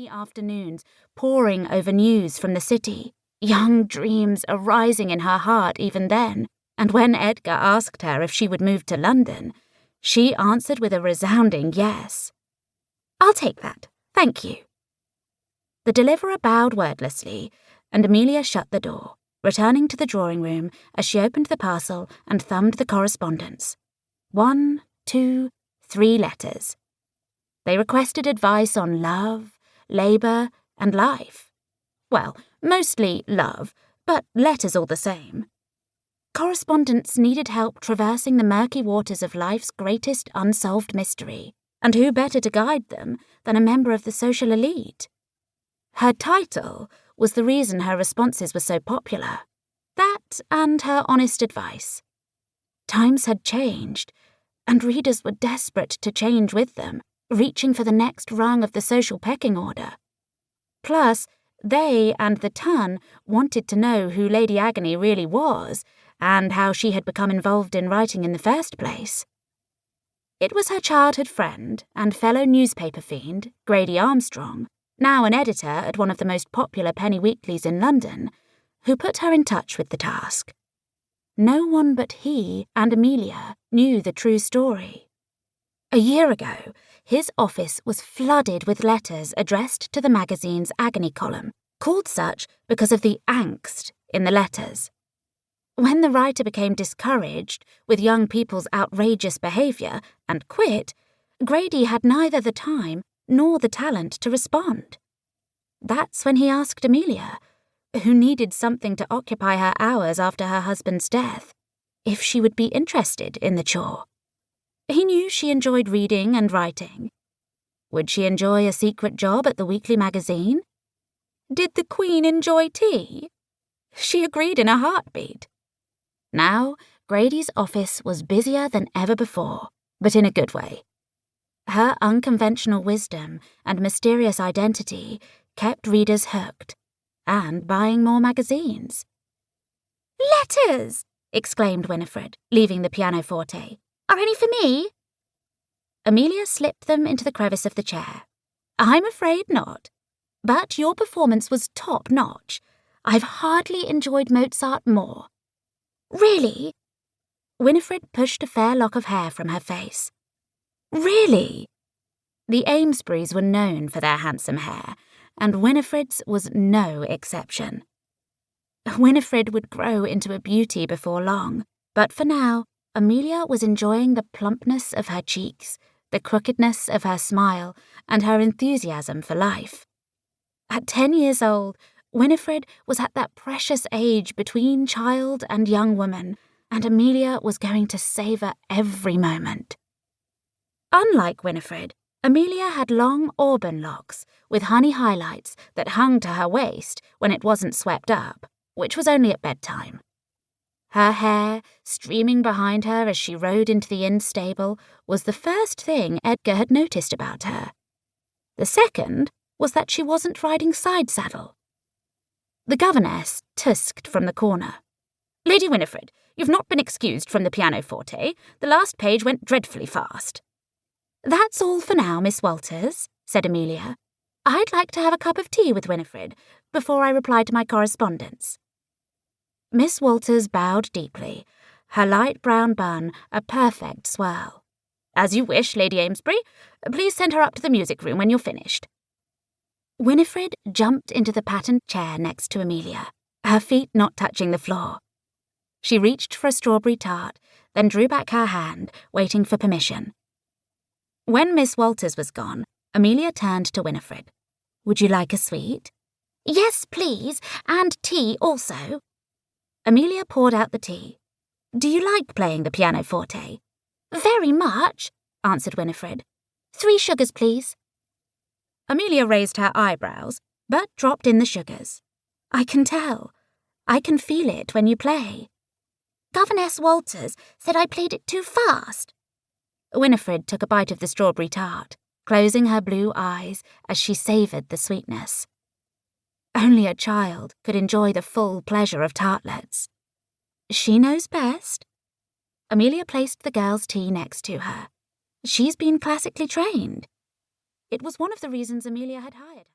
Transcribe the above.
rainy afternoons, poring over news from the city, young dreams arising in her heart even then, and when Edgar asked her if she would move to London, she answered with a resounding yes. "I'll take that, thank you." The deliverer bowed wordlessly, and Amelia shut the door, returning to the drawing-room as she opened the parcel and thumbed the correspondence. 1, 2, 3 letters. They requested advice on love, labour, and life. Well, mostly love, but letters all the same. Correspondents needed help traversing the murky waters of life's greatest unsolved mystery, and who better to guide them than a member of the social elite? Her title was the reason her responses were so popular. That and her honest advice. Times had changed, and readers were desperate to change with them, reaching for the next rung of the social pecking order. Plus, they and the Ton wanted to know who Lady Agony really was, and how she had become involved in writing in the first place. It was her childhood friend and fellow newspaper fiend, Grady Armstrong, now an editor at one of the most popular penny weeklies in London, who put her in touch with the task. No one but he and Amelia knew the true story. A year ago, his office was flooded with letters addressed to the magazine's Agony column, called such because of the angst in the letters. When the writer became discouraged with young people's outrageous behaviour and quit, Grady had neither the time nor the talent to respond. That's when he asked Amelia, who needed something to occupy her hours after her husband's death, if she would be interested in the chore. He knew she enjoyed reading and writing. Would she enjoy a secret job at the weekly magazine? Did the Queen enjoy tea? She agreed in a heartbeat. Now, Grady's office was busier than ever before, but in a good way. Her unconventional wisdom and mysterious identity kept readers hooked, and buying more magazines. "Letters!" exclaimed Winifred, leaving the pianoforte. "Are any for me?" Amelia slipped them into the crevice of the chair. "I'm afraid not. But your performance was top-notch. I've hardly enjoyed Mozart more." "Really?" Winifred pushed a fair lock of hair from her face. "Really?" The Amesburys were known for their handsome hair, and Winifred's was no exception. Winifred would grow into a beauty before long, but for now, Amelia was enjoying the plumpness of her cheeks, the crookedness of her smile, and her enthusiasm for life. At 10 years old, Winifred was at that precious age between child and young woman, and Amelia was going to savour every moment. Unlike Winifred, Amelia had long auburn locks with honey highlights that hung to her waist when it wasn't swept up, which was only at bedtime. Her hair, streaming behind her as she rode into the inn stable, was the first thing Edgar had noticed about her. The second was that she wasn't riding side saddle. The governess tusked from the corner. "Lady Winifred, you've not been excused from the pianoforte. The last page went dreadfully fast." "That's all for now, Miss Walters," said Amelia. "I'd like to have a cup of tea with Winifred before I reply to my correspondence." Miss Walters bowed deeply, her light brown bun a perfect swirl. "As you wish, Lady Amesbury. Please send her up to the music room when you're finished." Winifred jumped into the patterned chair next to Amelia, her feet not touching the floor. She reached for a strawberry tart, then drew back her hand, waiting for permission. When Miss Walters was gone, Amelia turned to Winifred. "Would you like a sweet?" "Yes, please, and tea also." Amelia poured out the tea. "Do you like playing the pianoforte?" "Very much," answered Winifred. 3 sugars, please." Amelia raised her eyebrows, but dropped in the sugars. "I can tell. I can feel it when you play." "Governess Walters said I played it too fast." Winifred took a bite of the strawberry tart, closing her blue eyes as she savoured the sweetness. Only a child could enjoy the full pleasure of tartlets. She knows best. Amelia placed the girl's tea next to her. She's been classically trained. It was one of the reasons Amelia had hired her.